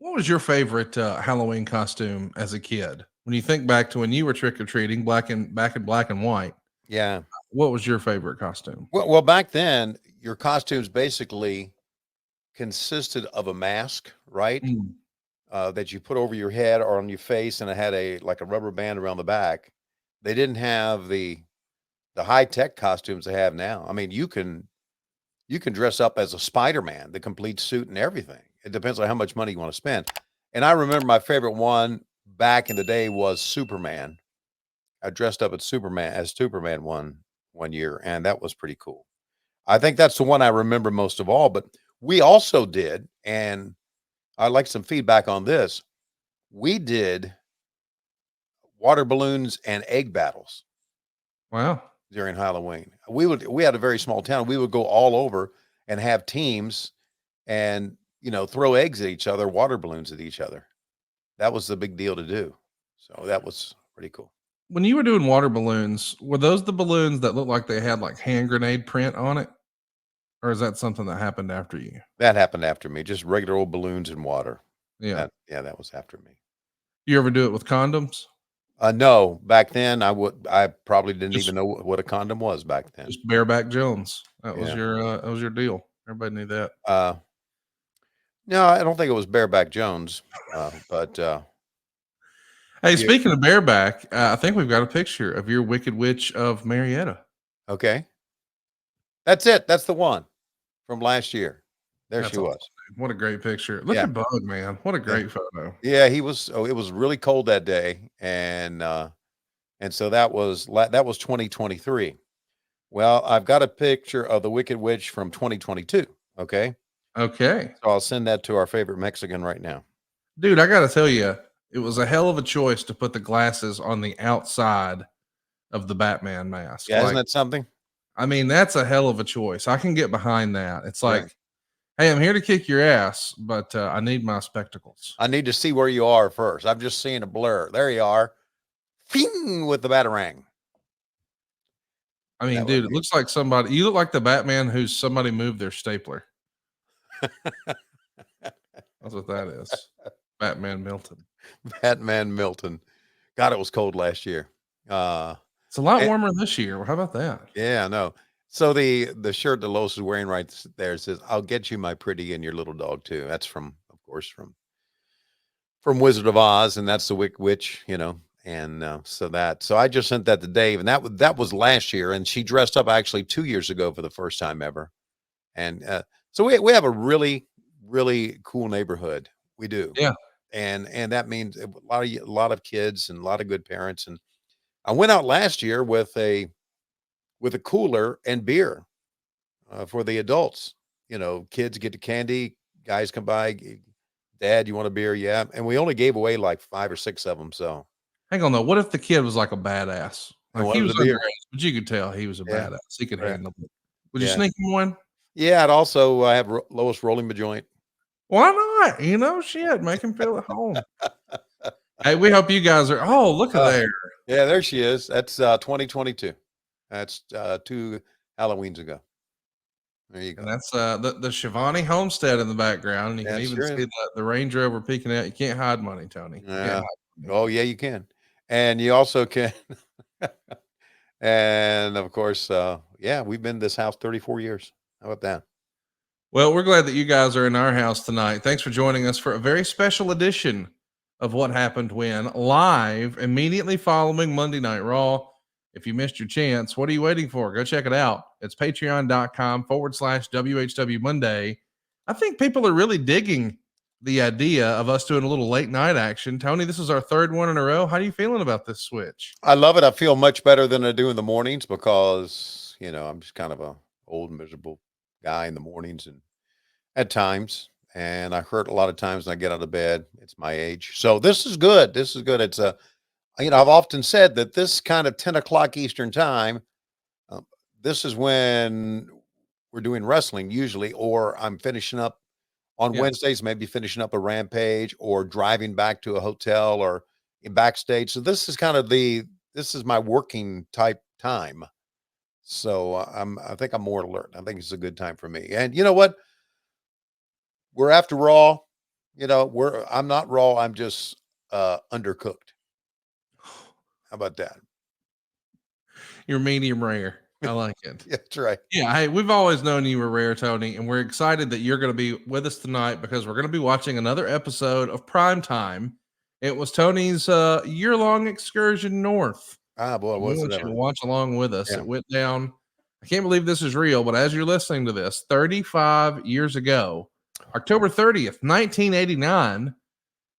What was your favorite Halloween costume as a kid? When you think back to when you were trick or treating, back in black and white, Yeah. what was your favorite costume? Well, back then, your costumes basically consisted of a mask, right? Mm. That you put over your head or on your face, and it had a like a rubber band around the back. They didn't have the high tech costumes they have now. I mean, you can dress up as a Spider-Man, the complete suit and everything. It depends on how much money you want to spend. And I remember my favorite one back in the day was Superman. I dressed up as Superman one year, and that was pretty cool. I think that's the one I remember most of all. But we also did, and I'd like some feedback on this. We did water balloons and egg battles Wow. during Halloween. We had a very small town. We would go all over and have teams and throw eggs at each other, water balloons at each other. That was the big deal to do. So that was pretty cool. When you were doing water balloons, were those the balloons that looked like they had like hand grenade print on it? Or is that something that happened after you? That happened after me. Just regular old balloons and water. Yeah. That was after me. You ever do it with condoms? No, back then I probably didn't Just even know what a condom was back then. just bareback Jones. Yeah. That was your deal. Everybody knew that. Uh, no, I don't think it was bareback Jones. But Hey, you speaking of bareback, I think we've got a picture of your Wicked Witch of Marietta. okay? That's it. That's the one from last year. There That's she awesome, was. dude. What a great picture. Look Yeah. at Bug, man. What a Yeah. great photo. Yeah, he was. Oh, it was really cold that day, and so that was 2023. Well, I've got a picture of the Wicked Witch from 2022. Okay, Okay. so I'll send that to our favorite Mexican right now. Dude, I gotta tell you, it was a hell of a choice to put the glasses on the outside of the Batman mask. Yeah, isn't Like, that something? I mean, that's a hell of a choice. I can get behind that. It's Yeah. like, hey, I'm here to kick your ass, but I need my spectacles. I need to see where you are first. I'm just seeing a blur. There you are. Ping with the batarang. I Isn't mean, that what dude, it looks like somebody. You look like the Batman who's somebody moved their stapler. That's what that is. Batman Milton. Batman Milton. God, it was cold last year. Uh, It's a lot it, warmer this year. How about that? yeah, I know. So the shirt that Lois is wearing right there says, "I'll get you, my pretty, and your little dog too." That's of course, from Wizard of Oz, and that's the Wick Witch, And so I just sent that to Dave, and that was last year, and she dressed up actually 2 years ago for the first time ever, and so we have a really really cool neighborhood. We do, Yeah. and that means a lot of kids and a lot of good parents. And I went out last year with a cooler and beer for the adults. Kids get the candy, guys come by. Dad, you want a beer? Yeah. And we only gave away like 5 or 6 of them. So, Hang on though. What if the kid was like a badass? and Like one he of was the beer. underage, but you could tell he was a Yeah. badass. He could Yeah. handle it. Would you Yeah. sneak him one? Yeah. And also, I have Lois rolling my joint. Why not? Shit, make him feel at home. Hey, we hope you guys are. Oh, look at Uh, there. yeah, there she is. That's 2022. That's 2 Halloweens ago. There you And go. that's the Schiavone homestead in the background. And you can That even sure see is. the Range Rover peeking out. You can't hide money, Tony. You can't Yeah. hide money. Oh, yeah, you can. And you also can. And of course, yeah, we've been in this house 34 years. How about that? Well, we're glad that you guys are in our house tonight. Thanks for joining us for a very special edition of What Happened When, live immediately following Monday Night Raw. If you missed your chance, what are you waiting for? Go check it out. It's patreon.com/WHW Monday. I think people are really digging the idea of us doing a little late night action. Tony, this is our third one in a row. How are you feeling about this switch? I love it. I feel much better than I do in the mornings because, I'm just kind of a old miserable guy in the mornings and at times. And I hurt a lot of times when I get out of bed. It's my age. So this is good. This is good. I've often said that this kind of 10 o'clock Eastern time, um, this is when we're doing wrestling usually, or I'm finishing up on Yeah. Wednesdays, maybe finishing up a Rampage or driving back to a hotel or in backstage. So this is my working type time. So I think I'm more alert. I think it's a good time for me. And you know what? We're after Raw. I'm not raw. I'm just undercooked. How about that? You're medium rare. I like it. Yeah, that's right. Yeah, hey, we've always known you were rare, Tony, and we're excited that you're going to be with us tonight because we're going to be watching another episode of Prime Time. It was Tony's year-long excursion north, Ah, boy, and we was it want you to ever? watch along with us. Yeah. It went down. I can't believe this is real, but as you're listening to this, 35 years ago, October 30th, 1989.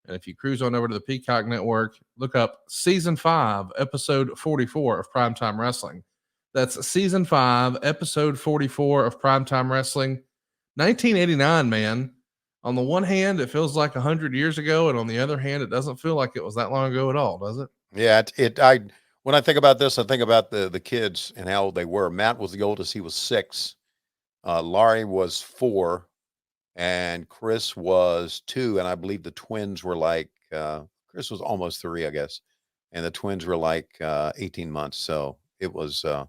And if you cruise on over to the Peacock Network, look up season 5, episode 44 of Primetime Wrestling. That's season 5, episode 44 of Primetime Wrestling. 1989, man. On the one hand, it feels like 100 years ago. And on the other hand, it doesn't feel like it was that long ago at all, does it? Yeah, I when I think about this, I think about the kids and how old they were. Matt was the oldest; he was 6. Laurie was 4, and Chris was 2. And I believe the twins were like Chris was almost 3, I guess, and the twins were like 18 months. So it was a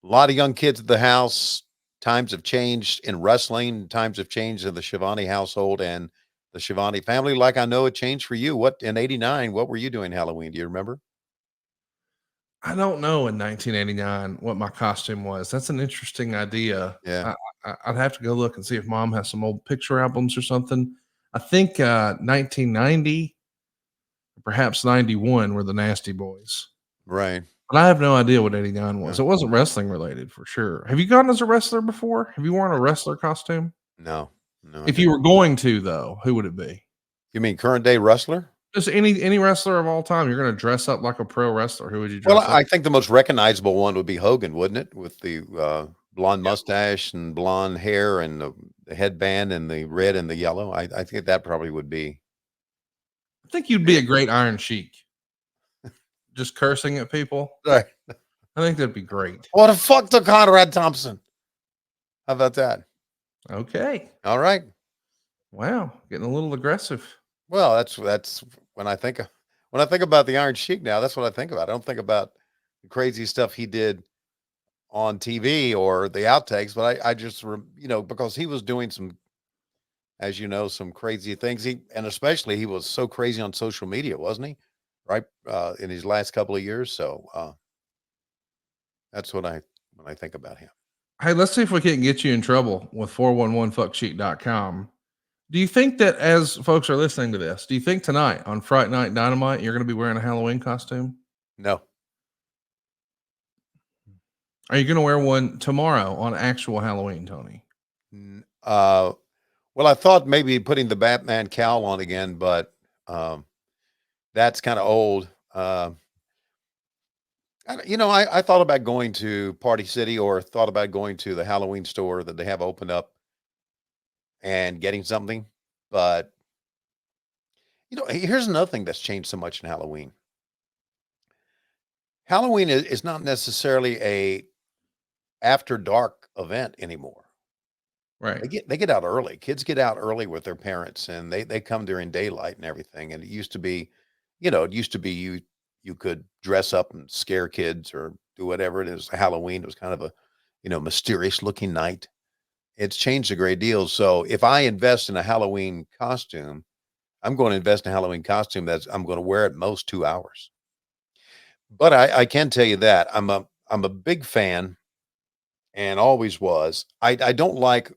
lot of young kids at the house. Times have changed in wrestling. Times have changed in the Schiavone household and the Schiavone family. Like I know it changed for you. What in '89? What were you doing Halloween? Do you remember? I don't know in 1989 what my costume was. That's an interesting idea. Yeah. I'd have to go look and see if mom has some old picture albums or something. I think 1990, perhaps 91 were the Nasty Boys. Right. But I have no idea what 89 Yeah. was. It wasn't wrestling related for sure. Have you gone as a wrestler before? Have you worn a wrestler costume? No. No, I If you didn't. were going to, though, who would it be? You mean current day wrestler? Just any wrestler of all time. You're going to dress up like a pro wrestler. Who would you Well, dress up? I think the most recognizable one would be Hogan, wouldn't it? With the blonde Yeah. mustache and blonde hair and the headband and the red and the yellow. I think that probably would be. I think you'd be a great Iron Sheik. Just cursing at people. Right. I think that'd be great. What the fuck to Conrad Thompson? How about that? Okay. All right. Wow. Getting a little aggressive. Well, that's when I think about the Iron Sheik now, that's what I think about. I don't think about the crazy stuff he did on TV or the outtakes, but I just because he was doing some, as you know, some crazy things. And especially he was so crazy on social media, wasn't he? Right, in his last couple of years. So that's what I when I think about him. Hey, let's see if we can't get you in trouble with 411fucksheet.com. Do you think that as folks are listening to this, do you think tonight on Friday Night Dynamite, you're going to be wearing a Halloween costume? No, Are you going to wear one tomorrow on actual Halloween, Tony? N- uh, well, I thought maybe putting the Batman cowl on again, but that's kind of old. I thought about going to Party City or thought about going to the Halloween store that they have opened up and getting something. But, here's another thing that's changed so much in Halloween. Halloween is not necessarily a after dark event anymore. Right. They get out early. Kids get out early with their parents and they come during daylight and everything. And it used to be, you could dress up and scare kids or do whatever it is. Halloween, it was kind of a, mysterious looking night. It's changed a great deal. So if I invest in a Halloween costume, I'm going to invest in a Halloween costume that's I'm going to wear at most 2 hours. But I can tell you that I'm a big fan and always was. I don't like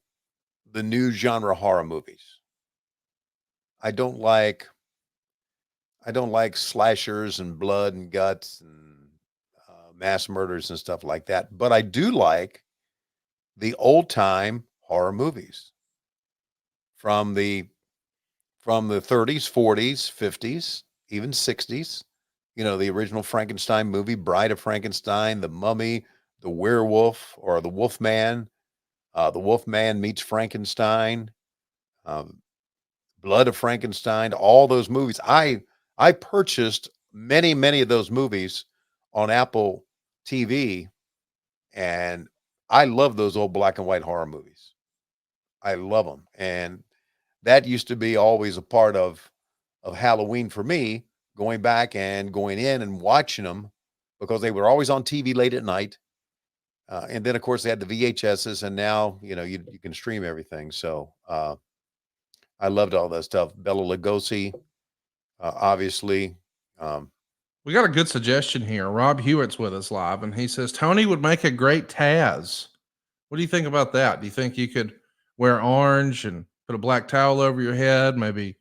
the new genre horror movies. I don't like I don't like slashers and blood and guts and mass murders and stuff like that. But I do like the old time horror movies from the 30s, 40s, 50s, even 60s. The original Frankenstein movie, Bride of Frankenstein, The Mummy, The Werewolf or The Wolfman, The Wolfman meets Frankenstein, um, Blood of Frankenstein, all those movies. I purchased many of those movies on Apple TV, and I love those old black and white horror movies. I love them, and that used to be always a part of Halloween for me, going back and going in and watching them because they were always on TV late at night. And then, of course, they had the VHSs, and now you can stream everything. So I loved all that stuff. Bela Lugosi, obviously. Um, We got a good suggestion here. Rob Hewitt's with us live, and he says Tony would make a great Taz. What do you think about that? Do you think you could wear orange and put a black towel over your head, maybe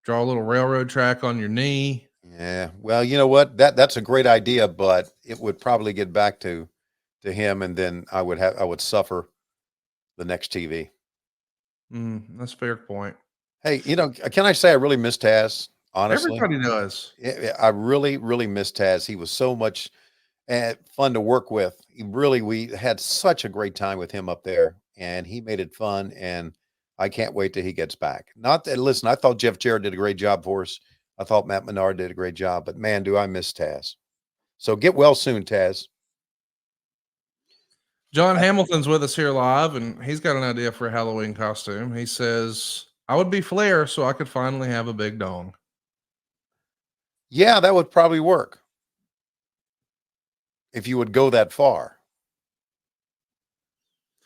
draw a little railroad track on your knee? yeah. Well, you know what? That's a great idea, but it would probably get back to him, and then I would suffer the next TV. That's a fair point. Hey, can I say I really miss Taz? Honestly, Everybody does. I really, really miss Taz. He was so much fun to work with. We had such a great time with him up there, and he made it fun. And I can't wait till he gets back. Not that, listen, I thought Jeff Jarrett did a great job for us. I thought Matt Menard did a great job, but man, do I miss Taz. So get well soon, Taz. John Hamilton's with us here live, and he's got an idea for a Halloween costume. He says, I would be Flair so I could finally have a big dong. Yeah, that would probably work if you would go that far.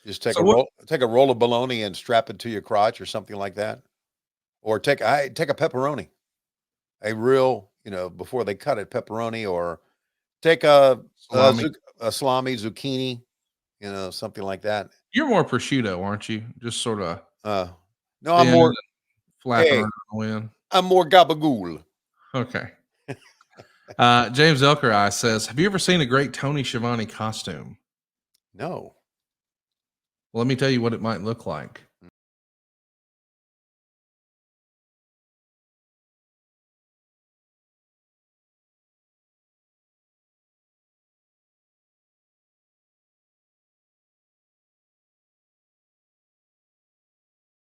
Just take take a roll of bologna and strap it to your crotch or something like that. Or take a pepperoni. A real, before they cut it, pepperoni, or take Salami. a salami, zucchini, something like that. You're more prosciutto, aren't you? Just sort of No, I'm more flapping hey, around in the wind. I'm more gabagool. Okay. James Elker says, have you ever seen a great Tony Schiavone costume? No. Well, let me tell you what it might look like.